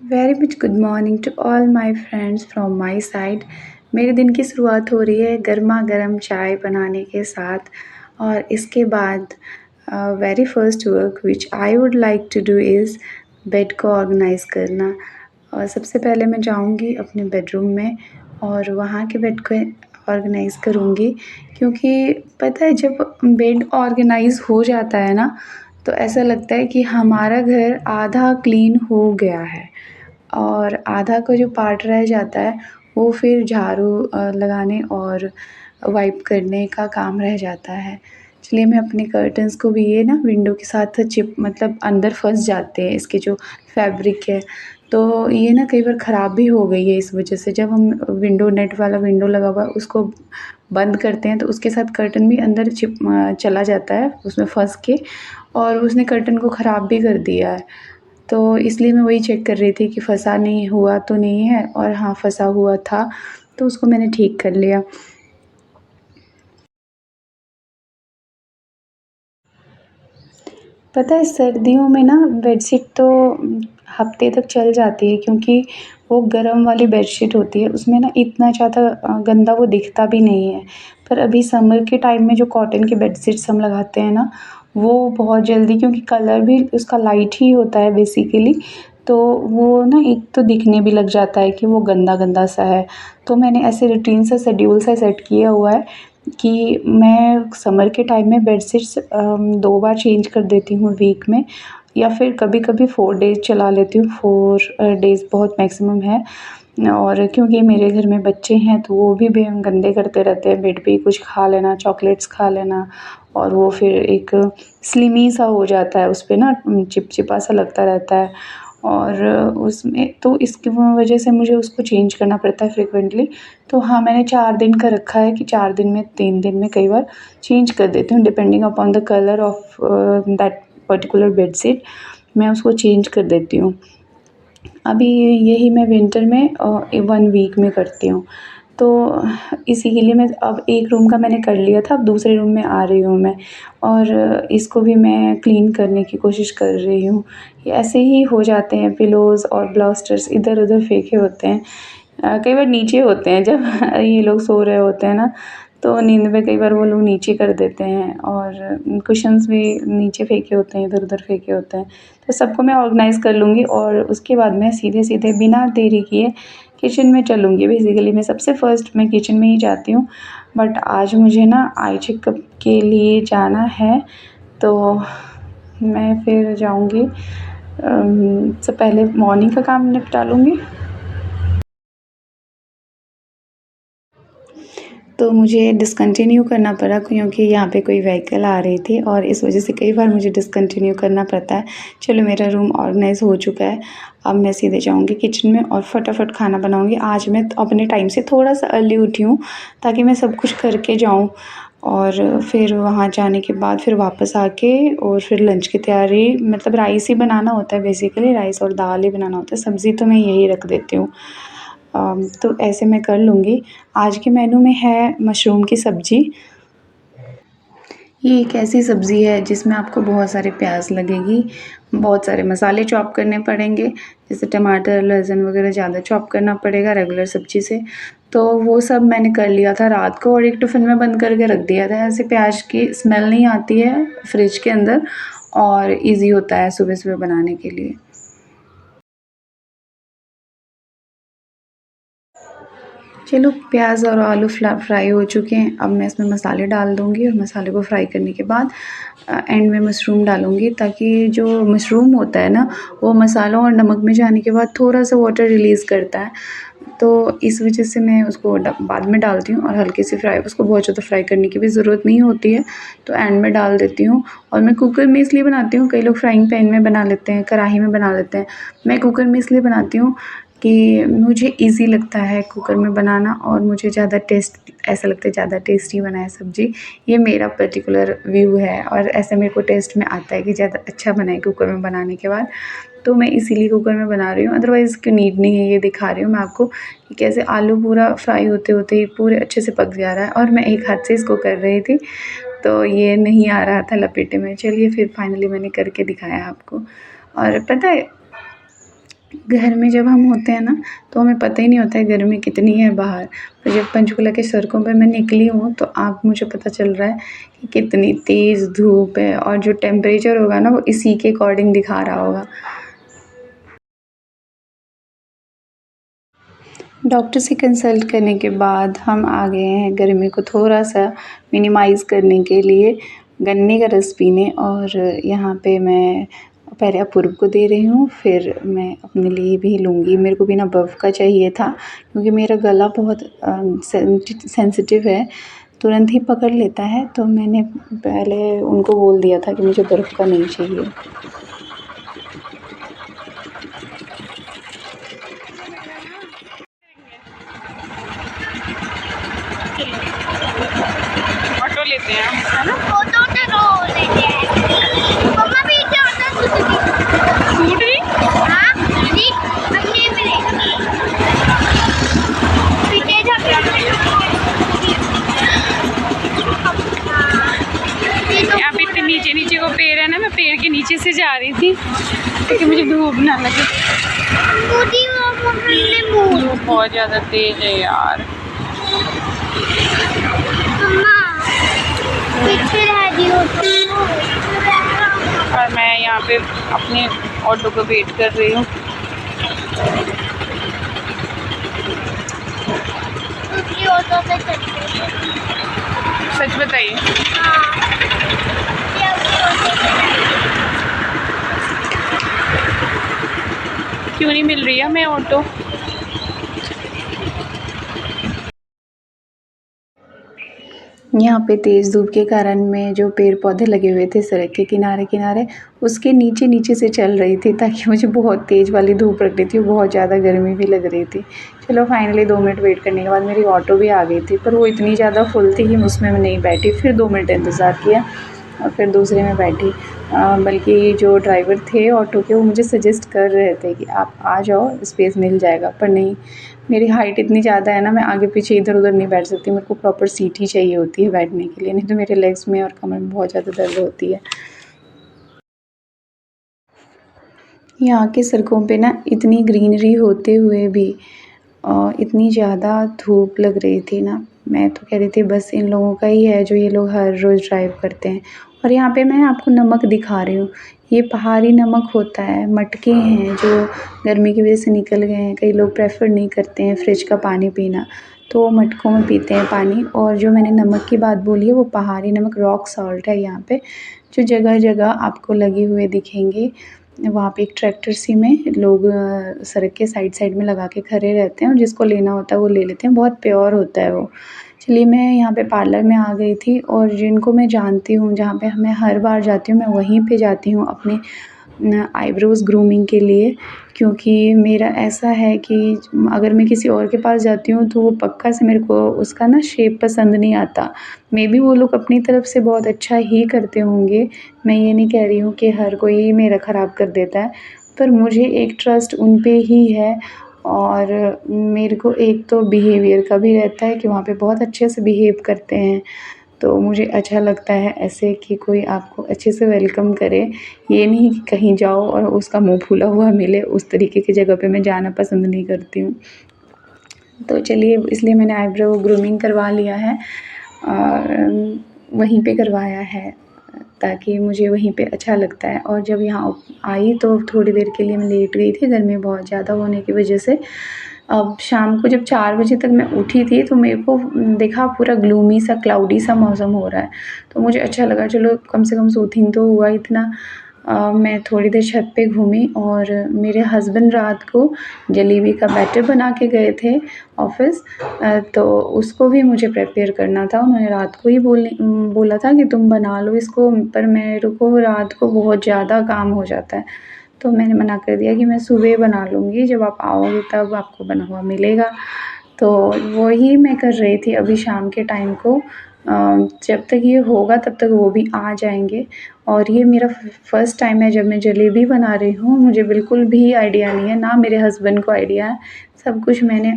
Very much good morning to all my friends from my side. मेरे दिन की शुरुआत हो रही है गर्मा गर्म चाय बनाने के साथ। और इसके बाद very first work which I would like to do is bed को ऑर्गेनाइज करना। और सबसे पहले मैं जाऊंगी अपने बेडरूम में और वहाँ के बेड को ऑर्गेनाइज करूँगी, क्योंकि पता है जब बेड ऑर्गेनाइज हो जाता है ना, तो ऐसा लगता है कि हमारा घर आधा क्लीन हो गया है और आधा का जो पार्ट रह जाता है वो फिर झाड़ू लगाने और वाइप करने का काम रह जाता है। इसलिए मैं अपने कर्टन्स को भी, ये ना विंडो के साथ चिप मतलब अंदर फंस जाते हैं इसके जो फैब्रिक है, तो ये ना कई बार ख़राब भी हो गई है इस वजह से। जब हम विंडो नेट वाला विंडो लगा हुआ है उसको बंद करते हैं तो उसके साथ कर्टन भी अंदर चला जाता है उसमें फंस के, और उसने कर्टन को ख़राब भी कर दिया है। तो इसलिए मैं वही चेक कर रही थी कि फँसा नहीं हुआ तो नहीं है, और हाँ फँसा हुआ था तो उसको मैंने ठीक कर लिया। पता है सर्दियों में ना बेडशीट तो हफ्ते तक चल जाती है, क्योंकि वो गरम वाली बेडशीट होती है, उसमें ना इतना ज़्यादा गंदा वो दिखता भी नहीं है। पर अभी समर के टाइम में जो कॉटन की बेडशीट्स हम लगाते हैं ना, वो बहुत जल्दी, क्योंकि कलर भी उसका लाइट ही होता है बेसिकली, तो वो ना एक तो दिखने भी लग जाता है कि वो गंदा-गंदा सा है। तो मैंने ऐसे रूटीन सा शेड्यूल सा सेट किया हुआ है कि मैं समर के टाइम में बेडशीट्स 2 बार चेंज कर देती हूँ वीक में, या फिर कभी-कभी 4 डेज़ चला लेती हूँ। 4 डेज़ बहुत मैक्सिमम है। और क्योंकि मेरे घर में बच्चे हैं तो वो भी गंदे करते रहते हैं, बेड पे ही कुछ खा लेना, चॉकलेट्स खा लेना, और वो फिर एक स्लिमी सा हो जाता है, उसपे ना चिपचिपा सा लगता रहता है। और उसमें तो इसकी वजह से मुझे उसको चेंज करना पड़ता है फ्रीक्वेंटली। तो हाँ, मैंने 4 दिन का रखा है कि 4 दिन में, 3 दिन में कई बार चेंज कर देती हूँ, depending upon the colour of that particular bedsheet, मैं उसको चेंज कर देती हूँ। अभी यही मैं विंटर में 1 वीक में करती हूँ। तो इसी के लिए मैं अब एक रूम का मैंने कर लिया था, अब दूसरे रूम में आ रही हूँ मैं, और इसको भी मैं क्लीन करने की कोशिश कर रही हूँ। ये ऐसे ही हो जाते हैं, पिलोज़ और ब्लास्टर्स इधर-उधर फेंके होते हैं। कई बार नीचे होते हैं जब ये लोग सो रहे होते हैं ना, तो नींद में कई बार वो लोग नीचे कर देते हैं, और कुशन्स भी नीचे फेंके होते हैं, इधर-उधर फेंके होते हैं। तो सबको मैं ऑर्गनाइज़ कर लूँगी और उसके बाद मैं सीधे-सीधे बिना देरी किए किचन में चलूँगी। बेसिकली मैं सबसे फर्स्ट मैं किचन में ही जाती हूँ, बट आज मुझे ना आई चेकअप के लिए जाना है, तो मैं फिर जाऊँगी। सबसे पहले मॉर्निंग का काम निपटा लूँगी। तो मुझे डिसकंटिन्यू करना पड़ा, क्योंकि यहाँ पे कोई व्हीकल आ रही थी और इस वजह से कई बार मुझे डिसकंटिन्यू करना पड़ता है। चलो मेरा रूम ऑर्गेनाइज़ हो चुका है, अब मैं सीधे जाऊँगी किचन में और फटाफट खाना बनाऊँगी। आज मैं अपने टाइम से थोड़ा-सा अर्ली उठी हूँ ताकि मैं सब कुछ करके जाऊँ, और फिर वहाँ जाने के बाद फिर वापस आके और फिर लंच की तैयारी, मतलब राइस ही बनाना होता है, बेसिकली राइस और दाल ही बनाना होता है, सब्ज़ी तो मैं यही रख देती हूँ। तो ऐसे मैं कर लूँगी। आज के मेनू में है मशरूम की सब्ज़ी। ये एक ऐसी सब्ज़ी है जिसमें आपको बहुत सारे प्याज़ लगेगी, बहुत सारे मसाले चॉप करने पड़ेंगे, जैसे टमाटर, लहसुन वगैरह ज़्यादा चॉप करना पड़ेगा रेगुलर सब्ज़ी से। तो वो सब मैंने कर लिया था रात को और एक टिफ़िन में बंद करके रख दिया था। ऐसे प्याज़ की स्मेल नहीं आती है फ्रिज के अंदर, और ईज़ी होता है सुबह-सुबह बनाने के लिए। चलो प्याज़ और आलू फ्राई हो चुके हैं, अब मैं इसमें मसाले डाल दूँगी और मसाले को फ्राई करने के बाद एंड में मशरूम डालूँगी, ताकि जो मशरूम होता है ना, वो मसालों और नमक में जाने के बाद थोड़ा-सा वाटर रिलीज़ करता है। तो इस वजह से मैं उसको बाद में डालती हूँ, और हल्के से फ्राई, उसको बहुत ज़्यादा फ्राई करने की भी ज़रूरत नहीं होती है, तो एंड में डाल देती हूँ। और मैं कुकर में इसलिए बनाती हूँ, कई लोग फ्राइंग पैन में बना लेते हैं, कढ़ाई में बना लेते हैं। मैं कुकर में इसलिए बनाती हूँ कि मुझे ईज़ी लगता है कुकर में बनाना, और मुझे ज़्यादा टेस्ट ऐसा लगता है ज़्यादा टेस्टी बनाए सब्ज़ी। ये मेरा पर्टिकुलर व्यू है, और ऐसे मेरे को टेस्ट में आता है कि ज़्यादा अच्छा बनाए कुकर में बनाने के बाद। तो मैं इसीलिए कुकर में बना रही हूँ, अदरवाइज़ इसकी नीड नहीं है। ये दिखा रही हूँ मैं आपको कि कैसे आलू पूरा फ्राई होते-होते ही पूरे अच्छे से पक जा रहा है, और मैं एक हाथ से इसको कर रही थी, तो ये नहीं आ रहा था लपेटे में। चलिए फिर फाइनली मैंने करके दिखाया आपको। और पता है घर में जब हम होते हैं ना, तो हमें पता ही नहीं होता है गर्मी कितनी है बाहर। और जब पंचकुला की सड़कों पे मैं निकली हूँ तो अब मुझे पता चल रहा है कि कितनी तेज़ धूप है, और जो टेम्परेचर होगा ना वो इसी के अकॉर्डिंग दिखा रहा होगा। डॉक्टर से कंसल्ट करने के बाद हम आ गए हैं गर्मी को थोड़ा-सा मिनिमाइज़ करने के लिए गन्ने का रस पीने, और यहाँ पे मैं पहले अपूर्व को दे रही हूँ, फिर मैं अपने लिए भी लूँगी। मेरे को भी ना बर्फ़ का चाहिए था क्योंकि मेरा गला बहुत सेंसिटिव है, तुरंत ही पकड़ लेता है, तो मैंने पहले उनको बोल दिया था कि मुझे बर्फ़ का नहीं चाहिए। ऑटो लेते हैं हम, है ना? ऑटो से रोज लेते हैं। मम्मा भी जाता है सूट भी हाँ जी हमने मिले पीछे यहाँ पे इतने नीचे नीचे को पेड़ है ना, मैं पेड़ के नीचे से जा रही थी क्योंकि मुझे धूप ना लगे। धूप बहुत ज़्यादा तेज है यार। और मैं यहाँ पे अपने ऑटो को वेट कर रही हूँ। ऑटो पे चलते सच बताइए, क्यों नहीं मिल रही है हमें ऑटो? यहाँ पे तेज़ धूप के कारण मैं जो पेड़ पौधे लगे हुए थे सड़क के किनारे उसके नीचे से चल रही थी, ताकि मुझे बहुत तेज़ वाली धूप लग रही थी और बहुत ज़्यादा गर्मी भी लग रही थी। चलो फाइनली 2 मिनट वेट करने के बाद मेरी ऑटो भी आ गई थी, पर वो इतनी ज़्यादा फुल थी कि उसमें मैं नहीं बैठी। फिर 2 मिनट इंतज़ार किया और फिर दूसरे में बैठी। बल्कि जो ड्राइवर थे ऑटो के वो मुझे सजेस्ट कर रहे थे कि आप आ जाओ, स्पेस मिल जाएगा, पर नहीं, मेरी हाइट इतनी ज़्यादा है ना, मैं आगे पीछे इधर-उधर नहीं बैठ सकती। मेरे को प्रॉपर सीट ही चाहिए होती है बैठने के लिए, नहीं तो मेरे लेग्स में और कमर में बहुत ज़्यादा दर्द होती है। यहाँ की सड़कों पे ना इतनी ग्रीनरी होते हुए भी इतनी ज़्यादा धूप लग रही थी ना, मैं तो कह रही थी बस इन लोगों का ही है जो ये लोग हर रोज़ ड्राइव करते हैं। और यहाँ पे मैं आपको नमक दिखा रही हूँ, ये पहाड़ी नमक होता है, मटके हैं जो गर्मी की वजह से निकल गए हैं। कई लोग प्रेफर नहीं करते हैं फ्रिज का पानी पीना, तो वो मटकों में पीते हैं पानी। और जो मैंने नमक की बात बोली है वो पहाड़ी नमक रॉक सॉल्ट है यहाँ पे, जो जगह जगह आपको लगे हुए दिखेंगे। वहाँ पे एक ट्रैक्टर सी में लोग सड़क के साइड में लगा के खड़े रहते हैं और जिसको लेना होता है वो ले लेते हैं, बहुत प्योर होता है वो। चलिए, मैं यहाँ पे पार्लर में आ गई थी और जिनको मैं जानती हूँ, जहाँ पे मैं हर बार जाती हूँ, मैं वहीं पे जाती हूँ अपने आईब्रोज़ ग्रूमिंग के लिए, क्योंकि मेरा ऐसा है कि अगर मैं किसी और के पास जाती हूँ तो वो पक्का से मेरे को उसका ना शेप पसंद नहीं आता। मेबी वो लोग अपनी तरफ से बहुत अच्छा ही करते होंगे, मैं ये नहीं कह रही हूँ कि हर कोई मेरा ख़राब कर देता है, पर मुझे एक ट्रस्ट उन पे ही है। और मेरे को एक तो बिहेवियर का भी रहता है कि वहाँ पे बहुत अच्छे से बिहेव करते हैं, तो मुझे अच्छा लगता है ऐसे कि कोई आपको अच्छे से वेलकम करे। ये नहीं कि कहीं जाओ और उसका मुँह फूला हुआ मिले, उस तरीके की जगह पे मैं जाना पसंद नहीं करती हूँ। तो चलिए, इसलिए मैंने आईब्रो ग्रूमिंग करवा लिया है और वहीं पे करवाया है, ताकि मुझे वहीं पे अच्छा लगता है। और जब यहाँ आई तो थोड़ी देर के लिए मैं लेट गई थी, गर्मी बहुत ज़्यादा होने की वजह से। अब शाम को जब 4 बजे तक मैं उठी थी तो मेरे को देखा पूरा ग्लूमी सा, क्लाउडी सा मौसम हो रहा है, तो मुझे अच्छा लगा, चलो कम से कम सूथिंग तो हुआ इतना। मैं थोड़ी देर छत पे घूमी और मेरे हस्बैंड रात को जलेबी का बैटर बना के गए थे ऑफ़िस, तो उसको भी मुझे प्रिपेयर करना था। उन्होंने रात को ही बोला था कि तुम बना लो इसको, पर मेरे को रात को बहुत ज़्यादा काम हो जाता है, तो मैंने मना कर दिया कि मैं सुबह बना लूँगी, जब आप आओगे तब आपको बना हुआ मिलेगा। तो वही मैं कर रही थी अभी शाम के टाइम को। जब तक ये होगा तब तक वो भी आ जाएँगे। और ये मेरा फर्स्ट टाइम है जब मैं जलेबी बना रही हूँ, मुझे बिल्कुल भी आइडिया नहीं है, ना मेरे हस्बैंड को आइडिया है। सब कुछ मैंने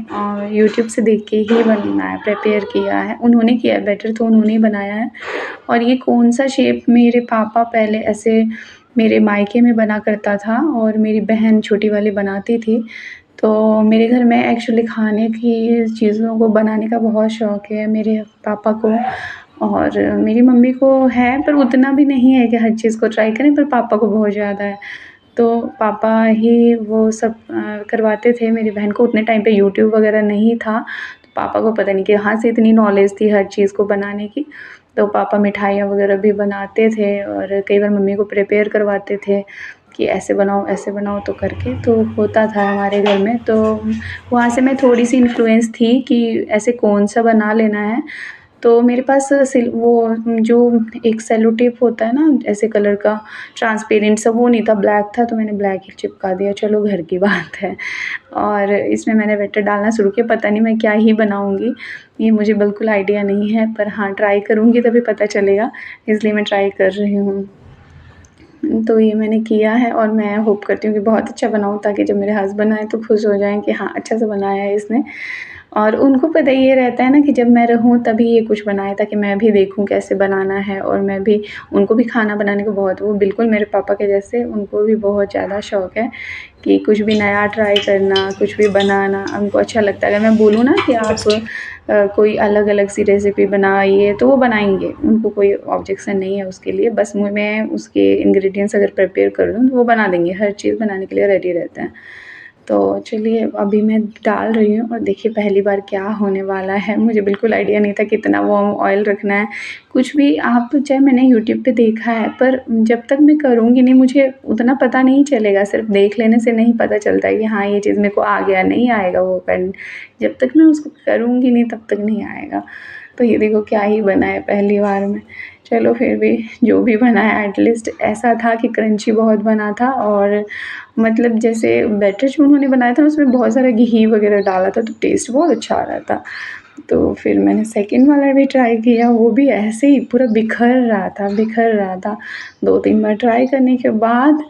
यूट्यूब से देख के ही बनाया, प्रिपेयर किया है। उन्होंने किया है बैटर, तो उन्होंने ही बनाया है। और ये कौन-सा शेप, मेरे पापा पहले ऐसे मेरे मायके में बना करता था और मेरी बहन छोटी वाली बनाती थी। तो मेरे घर में एक्चुअली खाने की चीज़ों को बनाने का बहुत शौक़ है मेरे पापा को और मेरी मम्मी को है, पर उतना भी नहीं है कि हर चीज़ को ट्राई करें, पर पापा को बहुत ज़्यादा है। तो पापा ही वो सब करवाते थे मेरी बहन को। उतने टाइम पे यूट्यूब वगैरह नहीं था, तो पापा को पता नहीं कहाँ से इतनी नॉलेज थी हर चीज़ को बनाने की। तो पापा मिठाइयाँ वगैरह भी बनाते थे और कई बार मम्मी को प्रिपेयर करवाते थे कि ऐसे बनाओ तो करके तो होता था हमारे घर में। तो वहाँ से मैं थोड़ी-सी इन्फ्लुएंस थी कि ऐसे कौन-सा बना लेना है। तो मेरे पास वो जो एक सेलो टेप होता है ना ऐसे कलर का ट्रांसपेरेंट सा, वो नहीं था, ब्लैक था, तो मैंने ब्लैक ही चिपका दिया, चलो घर की बात है। और इसमें मैंने बैटर डालना शुरू किया। पता नहीं मैं क्या ही बनाऊँगी, ये मुझे बिल्कुल आइडिया नहीं है, पर हाँ ट्राई करूँगी तभी पता चलेगा, इसलिए मैं ट्राई कर रही हूँ। तो ये मैंने किया है और मैं होप करती हूँ कि बहुत अच्छा बनाऊँ, ताकि जब मेरे हस्बैंड आएँ तो खुश हो जाएँ कि हाँ अच्छा सा बनाया है इसने। और उनको पता ये रहता है ना कि जब मैं रहूँ तभी ये कुछ बनाए, ताकि मैं भी देखूँ कैसे बनाना है और मैं भी, उनको भी खाना बनाने को बहुत, वो बिल्कुल मेरे पापा के जैसे, उनको भी बहुत ज़्यादा शौक़ है कि कुछ भी नया ट्राई करना, कुछ भी बनाना उनको अच्छा लगता है। अगर मैं बोलूँ ना कि आप कोई अलग-अलग सी रेसिपी बनाइए तो वो बनाएँगे, उनको कोई ऑब्जेक्शन नहीं है उसके लिए। बस मैं उसके इंग्रीडिएंट्स अगर प्रिपेयर कर दूँ तो वो बना देंगे, हर चीज़ बनाने के लिए रेडी रहते हैं। तो चलिए अभी मैं डाल रही हूँ और देखिए पहली बार क्या होने वाला है। मुझे बिल्कुल आइडिया नहीं था कितना वार्म ऑयल रखना है, कुछ भी। आप चाहे मैंने यूट्यूब पे देखा है, पर जब तक मैं करूँगी नहीं मुझे उतना पता नहीं चलेगा। सिर्फ देख लेने से नहीं पता चलता है कि हाँ ये चीज़ मेरे को आ गया, नहीं आएगा वो करने, जब तक मैं उसको करूँगी नहीं तब तक नहीं आएगा। तो ये देखो क्या ही बना है पहली बार में। चलो फिर भी जो भी बना है एटलीस्ट ऐसा था कि क्रंची बहुत बना था, और मतलब जैसे बैटर जो उन्होंने बनाया था उसमें बहुत सारा घी वगैरह डाला था, तो टेस्ट बहुत अच्छा आ रहा था। तो फिर मैंने सेकंड वाला भी ट्राई किया, वो भी ऐसे ही पूरा बिखर रहा था। 2-3 बार ट्राई करने के बाद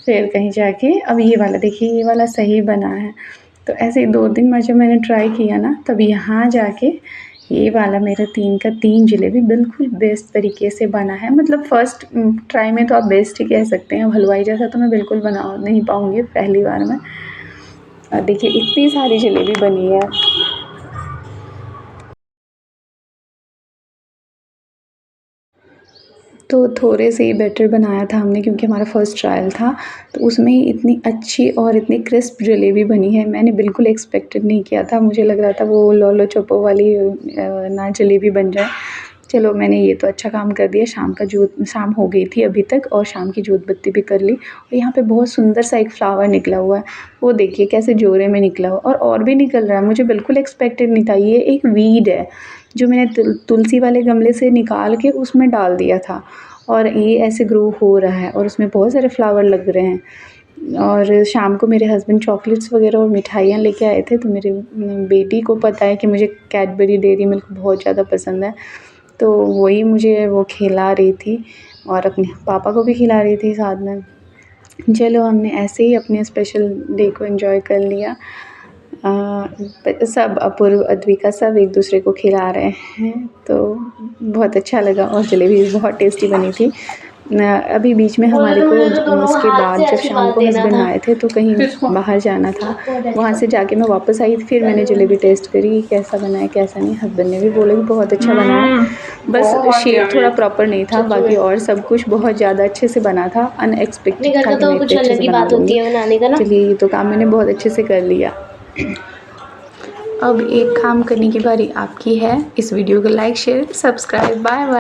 फिर कहीं जाके अब ये वाला देखिए, ये वाला सही बना है। तो ऐसे ही 2-3 बार जब मैंने ट्राई किया ना, तब यहाँ जाके ये वाला मेरा 3 का 3 जलेबी बिल्कुल बेस्ट तरीके से बना है। मतलब फर्स्ट ट्राई में तो आप बेस्ट ही कह सकते हैं, अब हलवाई जैसा तो मैं बिल्कुल बना नहीं पाऊँगी पहली बार में। और देखिए इतनी सारी जलेबी बनी है। तो थोड़े से ही बैटर बनाया था हमने, क्योंकि हमारा फर्स्ट ट्रायल था, तो उसमें ही इतनी अच्छी और इतनी क्रिस्प जलेबी बनी है। मैंने बिल्कुल एक्सपेक्टेड नहीं किया था, मुझे लग रहा था वो लोलो चोपो वाली ना जलेबी बन जाए। चलो मैंने ये तो अच्छा काम कर दिया। शाम हो गई थी अभी तक, और शाम की जोत बत्ती भी कर ली। और यहाँ पे बहुत सुंदर सा एक फ्लावर निकला हुआ है, वो देखिए कैसे जोरे में निकला हुआ, और भी निकल रहा है। मुझे बिल्कुल एक्सपेक्टेड नहीं था। ये एक वीड है जो मैंने तुलसी वाले गमले से निकाल के उसमें डाल दिया था, और ये ऐसे ग्रो हो रहा है और उसमें बहुत सारे फ्लावर लग रहे हैं। और शाम को मेरे हस्बैंड चॉकलेट्स वगैरह और मिठाइयाँ लेके आए थे, तो मेरी बेटी को पता है कि मुझे कैडबरी डेयरी मिल्क बहुत ज़्यादा पसंद है, तो वही मुझे वो खिला रही थी और अपने पापा को भी खिला रही थी साथ में। चलो हमने ऐसे ही अपने स्पेशल डे को एंजॉय कर लिया। सब अपूर्व, अद्विका सब एक दूसरे को खिला रहे हैं, तो बहुत अच्छा लगा। और जलेबी बहुत टेस्टी बनी थी। अभी बीच में हमारे को उसके बाद जब शाम को हस्बैंड आए थे तो कहीं बाहर जाना था, वहाँ से जाके मैं वापस आई, फिर मैंने जलेबी टेस्ट करी कैसा बना है कैसा नहीं। हस्बैंड ने भी बोला कि बहुत अच्छा बना है, बस शेप थोड़ा प्रॉपर नहीं था, बाकी और सब कुछ बहुत ज़्यादा अच्छे से बना था। अनएक्सपेक्टेड था कि मैं इतने अच्छे से बना लूँगी। चलिए ये तो काम मैंने बहुत अच्छे से कर लिया। अब एक काम करने की बारी आपकी है। इस वीडियो को like share subscribe, bye bye.